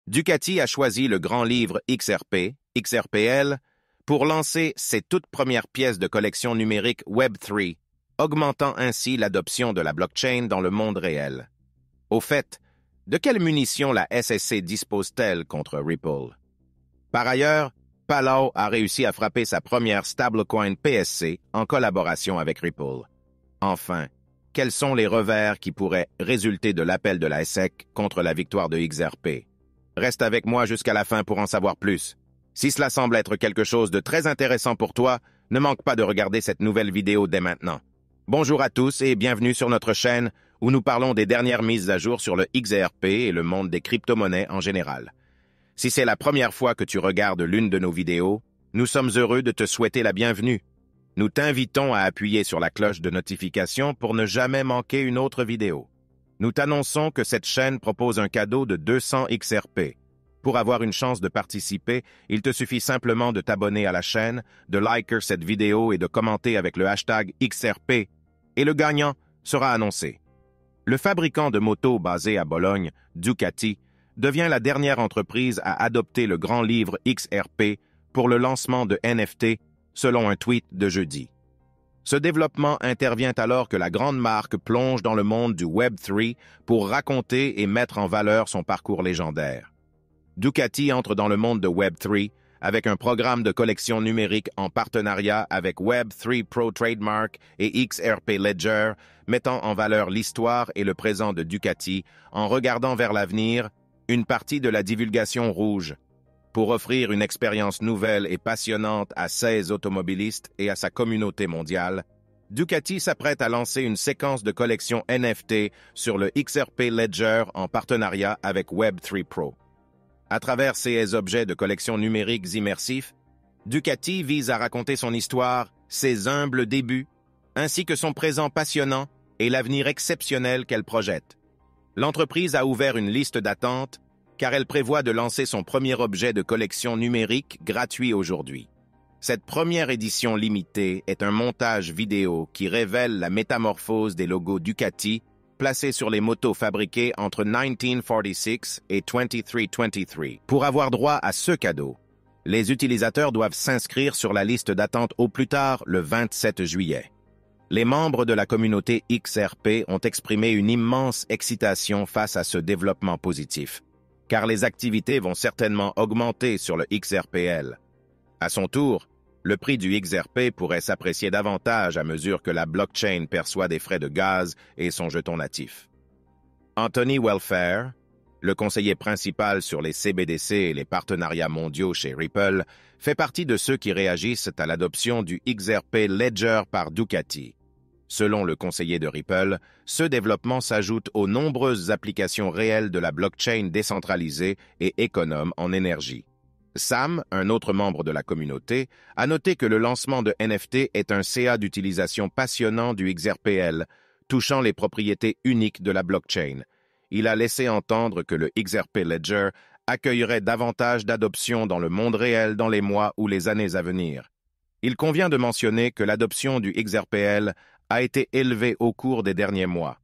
Ducati a choisi le grand livre XRP, XRPL, pour lancer ses toutes premières pièces de collection numérique Web3, augmentant ainsi l'adoption de la blockchain dans le monde réel. Au fait, de quelles munitions la SEC dispose-t-elle contre Ripple? Par ailleurs, Palau a réussi à frapper sa première stablecoin PSC en collaboration avec Ripple. Enfin, quels sont les revers qui pourraient résulter de l'appel de la SEC contre la victoire de XRP? Reste avec moi jusqu'à la fin pour en savoir plus. Si cela semble être quelque chose de très intéressant pour toi, ne manque pas de regarder cette nouvelle vidéo dès maintenant. Bonjour à tous et bienvenue sur notre chaîne où nous parlons des dernières mises à jour sur le XRP et le monde des crypto-monnaies en général. Si c'est la première fois que tu regardes l'une de nos vidéos, nous sommes heureux de te souhaiter la bienvenue. Nous t'invitons à appuyer sur la cloche de notification pour ne jamais manquer une autre vidéo. Nous t'annonçons que cette chaîne propose un cadeau de 200 XRP. Pour avoir une chance de participer, il te suffit simplement de t'abonner à la chaîne, de liker cette vidéo et de commenter avec le hashtag XRP, et le gagnant sera annoncé. Le fabricant de motos basé à Bologne, Ducati, devient la dernière entreprise à adopter le grand livre XRP pour le lancement de NFT, selon un tweet de jeudi. Ce développement intervient alors que la grande marque plonge dans le monde du Web3 pour raconter et mettre en valeur son parcours légendaire. Ducati entre dans le monde de Web3 avec un programme de collection numérique en partenariat avec Web3 Pro Trademark et XRP Ledger, mettant en valeur l'histoire et le présent de Ducati en regardant vers l'avenir, une partie de la divulgation rouge, pour offrir une expérience nouvelle et passionnante à 16 automobilistes et à sa communauté mondiale. Ducati s'apprête à lancer une séquence de collection NFT sur le XRP Ledger en partenariat avec Web3 Pro. À travers ces objets de collection numériques immersifs, Ducati vise à raconter son histoire, ses humbles débuts, ainsi que son présent passionnant et l'avenir exceptionnel qu'elle projette. L'entreprise a ouvert une liste d'attente car elle prévoit de lancer son premier objet de collection numérique gratuit aujourd'hui. Cette première édition limitée est un montage vidéo qui révèle la métamorphose des logos Ducati placés sur les motos fabriquées entre 1946 et 2323. Pour avoir droit à ce cadeau, les utilisateurs doivent s'inscrire sur la liste d'attente au plus tard le 27 juillet. Les membres de la communauté XRP ont exprimé une immense excitation face à ce développement positif, car les activités vont certainement augmenter sur le XRPL. À son tour, le prix du XRP pourrait s'apprécier davantage à mesure que la blockchain perçoit des frais de gaz et son jeton natif. Anthony Welfare, le conseiller principal sur les CBDC et les partenariats mondiaux chez Ripple, fait partie de ceux qui réagissent à l'adoption du XRP Ledger par Ducati. Selon le conseiller de Ripple, ce développement s'ajoute aux nombreuses applications réelles de la blockchain décentralisée et économe en énergie. Sam, un autre membre de la communauté, a noté que le lancement de NFT est un CA d'utilisation passionnant du XRPL, touchant les propriétés uniques de la blockchain. Il a laissé entendre que le XRP Ledger accueillerait davantage d'adoption dans le monde réel dans les mois ou les années à venir. Il convient de mentionner que l'adoption du XRPL a été élevée au cours des derniers mois.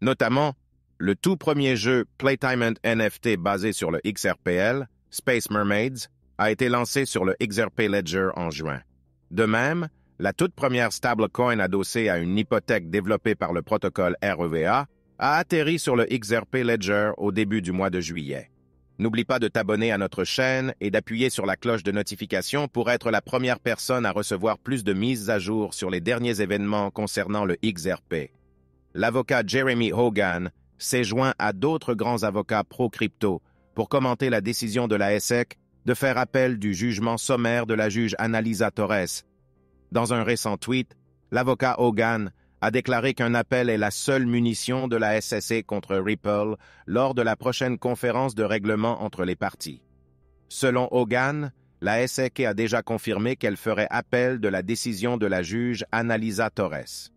Notamment, le tout premier jeu Playtime NFT basé sur le XRPL, Space Mermaids, a été lancé sur le XRP Ledger en juin. De même, la toute première stablecoin adossée à une hypothèque développée par le protocole REVA a atterri sur le XRP Ledger au début du mois de juillet. N'oublie pas de t'abonner à notre chaîne et d'appuyer sur la cloche de notification pour être la première personne à recevoir plus de mises à jour sur les derniers événements concernant le XRP. L'avocat Jeremy Hogan s'est joint à d'autres grands avocats pro-crypto pour commenter la décision de la SEC de faire appel du jugement sommaire de la juge Annalisa Torres. Dans un récent tweet, l'avocat Hogan a déclaré qu'un appel est la seule munition de la SEC contre Ripple lors de la prochaine conférence de règlement entre les parties. Selon Hogan, la SEC a déjà confirmé qu'elle ferait appel de la décision de la juge Annalisa Torres.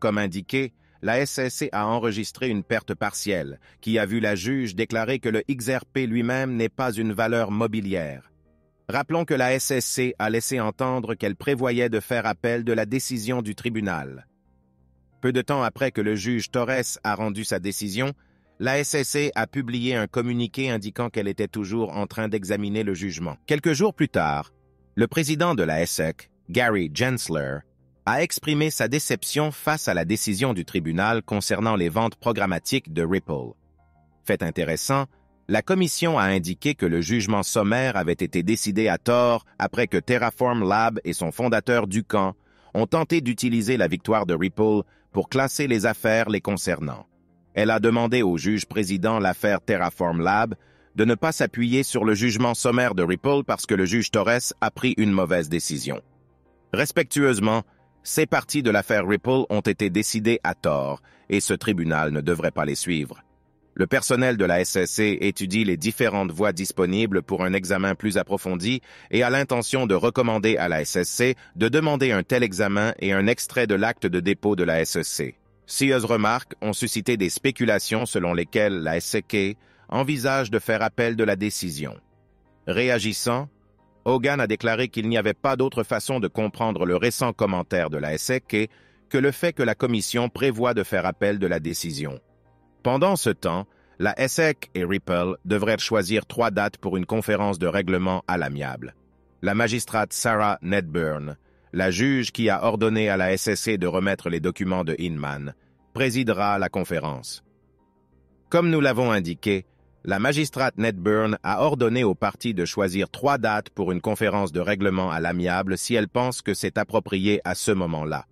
Comme indiqué, la SEC a enregistré une perte partielle, qui a vu la juge déclarer que le XRP lui-même n'est pas une valeur mobilière. Rappelons que la SEC a laissé entendre qu'elle prévoyait de faire appel de la décision du tribunal. Peu de temps après que le juge Torres a rendu sa décision, la SSC a publié un communiqué indiquant qu'elle était toujours en train d'examiner le jugement. Quelques jours plus tard, le président de la SEC, Gary Gensler, a exprimé sa déception face à la décision du tribunal concernant les ventes programmatiques de Ripple. Fait intéressant, la commission a indiqué que le jugement sommaire avait été décidé à tort après que Terraform Lab et son fondateur Dukan ont tenté d'utiliser la victoire de Ripple pour classer les affaires les concernant. Elle a demandé au juge président l'affaire Terraform Lab de ne pas s'appuyer sur le jugement sommaire de Ripple parce que le juge Torres a pris une mauvaise décision. Respectueusement, ces parties de l'affaire Ripple ont été décidées à tort et ce tribunal ne devrait pas les suivre. Le personnel de la SSC étudie les différentes voies disponibles pour un examen plus approfondi et a l'intention de recommander à la SSC de demander un tel examen et un extrait de l'acte de dépôt de la SSC. Scieuses remarques ont suscité des spéculations selon lesquelles la SEC envisage de faire appel de la décision. Réagissant, Hogan a déclaré qu'il n'y avait pas d'autre façon de comprendre le récent commentaire de la SEC que le fait que la commission prévoit de faire appel de la décision. Pendant ce temps, la SEC et Ripple devraient choisir 3 dates pour une conférence de règlement à l'amiable. La magistrate Sarah Nedburn, la juge qui a ordonné à la SSC de remettre les documents de Hinman, présidera la conférence. Comme nous l'avons indiqué, la magistrate Nedburn a ordonné aux parties de choisir 3 dates pour une conférence de règlement à l'amiable si elle pense que c'est approprié à ce moment-là.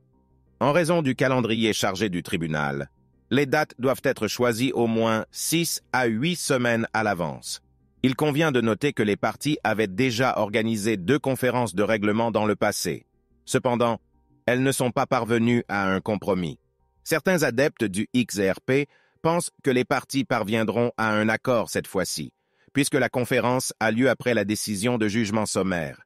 En raison du calendrier chargé du tribunal, les dates doivent être choisies au moins 6 à 8 semaines à l'avance. Il convient de noter que les parties avaient déjà organisé 2 conférences de règlement dans le passé. Cependant, elles ne sont pas parvenues à un compromis. Certains adeptes du XRP pensent que les parties parviendront à un accord cette fois-ci, puisque la conférence a lieu après la décision de jugement sommaire.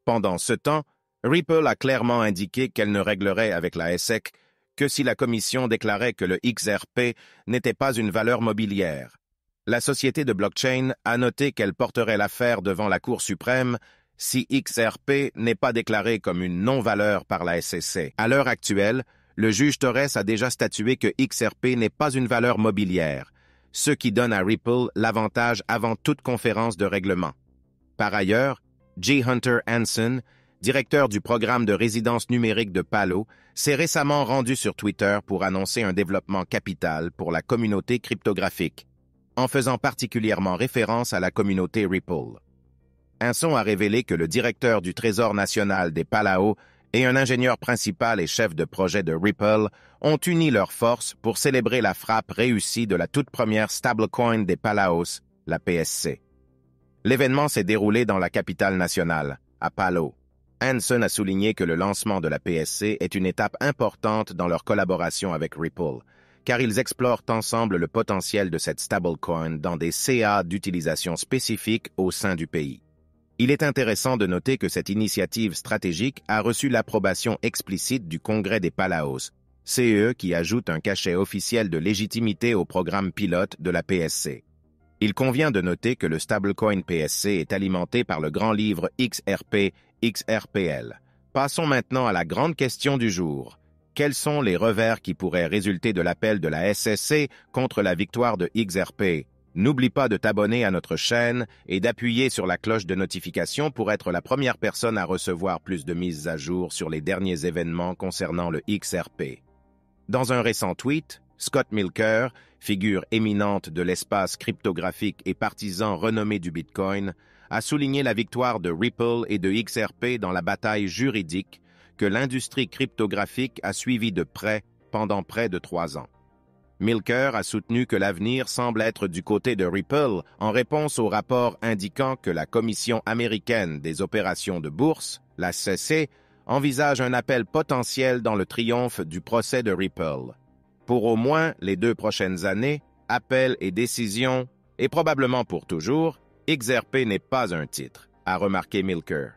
Pendant ce temps, Ripple a clairement indiqué qu'elle ne réglerait avec la SEC que si la commission déclarait que le XRP n'était pas une valeur mobilière. La société de blockchain a noté qu'elle porterait l'affaire devant la Cour suprême si XRP n'est pas déclaré comme une non-valeur par la SEC. À l'heure actuelle, le juge Torres a déjà statué que XRP n'est pas une valeur mobilière, ce qui donne à Ripple l'avantage avant toute conférence de règlement. Par ailleurs, J. Hunter Hansen, directeur du programme de résidence numérique de Palo, s'est récemment rendu sur Twitter pour annoncer un développement capital pour la communauté cryptographique, en faisant particulièrement référence à la communauté Ripple. Hansen a révélé que le directeur du Trésor national des Palaos et un ingénieur principal et chef de projet de Ripple ont uni leurs forces pour célébrer la frappe réussie de la toute première stablecoin des Palaos, la PSC. L'événement s'est déroulé dans la capitale nationale, à Palo. Hansen a souligné que le lancement de la PSC est une étape importante dans leur collaboration avec Ripple, car ils explorent ensemble le potentiel de cette stablecoin dans des CA d'utilisation spécifiques au sein du pays. Il est intéressant de noter que cette initiative stratégique a reçu l'approbation explicite du Congrès des Palaos, CE qui ajoute un cachet officiel de légitimité au programme pilote de la PSC. Il convient de noter que le stablecoin PSC est alimenté par le grand livre XRP-XRPL. Passons maintenant à la grande question du jour. Quels sont les revers qui pourraient résulter de l'appel de la SSC contre la victoire de XRP? N'oublie pas de t'abonner à notre chaîne et d'appuyer sur la cloche de notification pour être la première personne à recevoir plus de mises à jour sur les derniers événements concernant le XRP. Dans un récent tweet, Scott Milker, figure éminente de l'espace cryptographique et partisan renommé du Bitcoin, a souligné la victoire de Ripple et de XRP dans la bataille juridique que l'industrie cryptographique a suivie de près pendant près de 3 ans. Milker a soutenu que l'avenir semble être du côté de Ripple en réponse au rapport indiquant que la Commission américaine des opérations de bourse, la SEC, envisage un appel potentiel dans le triomphe du procès de Ripple. Pour au moins les 2 prochaines années, appel et décision, et probablement pour toujours, XRP n'est pas un titre, a remarqué Milker.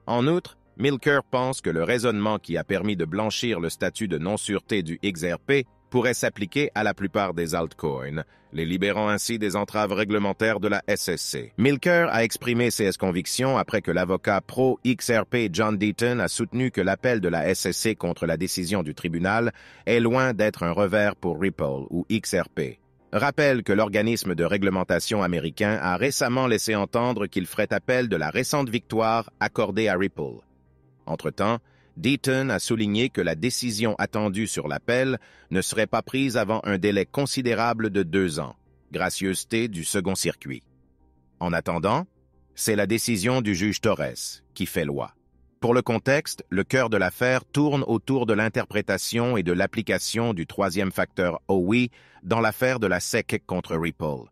En outre, Milker pense que le raisonnement qui a permis de blanchir le statut de non-sûreté du XRP pourrait s'appliquer à la plupart des altcoins, les libérant ainsi des entraves réglementaires de la SSC. Milker a exprimé ses convictions après que l'avocat pro-XRP John Deaton a soutenu que l'appel de la SSC contre la décision du tribunal est loin d'être un revers pour Ripple ou XRP. rappelle que l'organisme de réglementation américain a récemment laissé entendre qu'il ferait appel de la récente victoire accordée à Ripple. Entre-temps, Deaton a souligné que la décision attendue sur l'appel ne serait pas prise avant un délai considérable de 2 ans, gracieuseté du second circuit. En attendant, c'est la décision du juge Torres qui fait loi. Pour le contexte, le cœur de l'affaire tourne autour de l'interprétation et de l'application du troisième facteur OWI dans l'affaire de la SEC contre Ripple.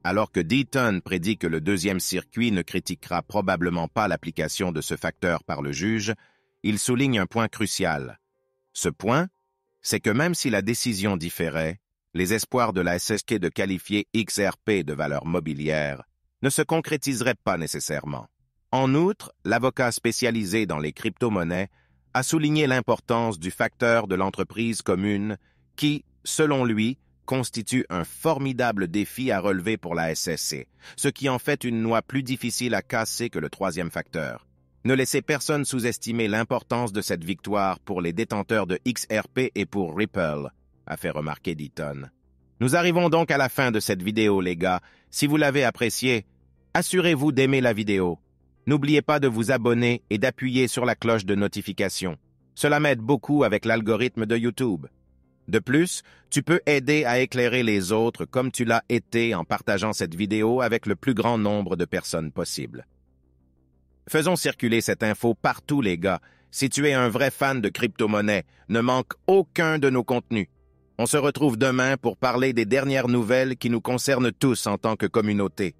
Alors que Deaton prédit que le deuxième circuit ne critiquera probablement pas l'application de ce facteur par le juge, il souligne un point crucial. Ce point, c'est que même si la décision différait, les espoirs de la SEC de qualifier XRP de valeur mobilière ne se concrétiseraient pas nécessairement. En outre, l'avocat spécialisé dans les crypto-monnaies a souligné l'importance du facteur de l'entreprise commune qui, selon lui, constitue un formidable défi à relever pour la SEC, ce qui en fait une noix plus difficile à casser que le troisième facteur. Ne laissez personne sous-estimer l'importance de cette victoire pour les détenteurs de XRP et pour Ripple, a fait remarquer Deaton. Nous arrivons donc à la fin de cette vidéo, les gars. Si vous l'avez appréciée, assurez-vous d'aimer la vidéo. N'oubliez pas de vous abonner et d'appuyer sur la cloche de notification. Cela m'aide beaucoup avec l'algorithme de YouTube. De plus, tu peux aider à éclairer les autres comme tu l'as été en partageant cette vidéo avec le plus grand nombre de personnes possible. Faisons circuler cette info partout, les gars. Si tu es un vrai fan de crypto-monnaie, ne manque aucun de nos contenus. On se retrouve demain pour parler des dernières nouvelles qui nous concernent tous en tant que communauté.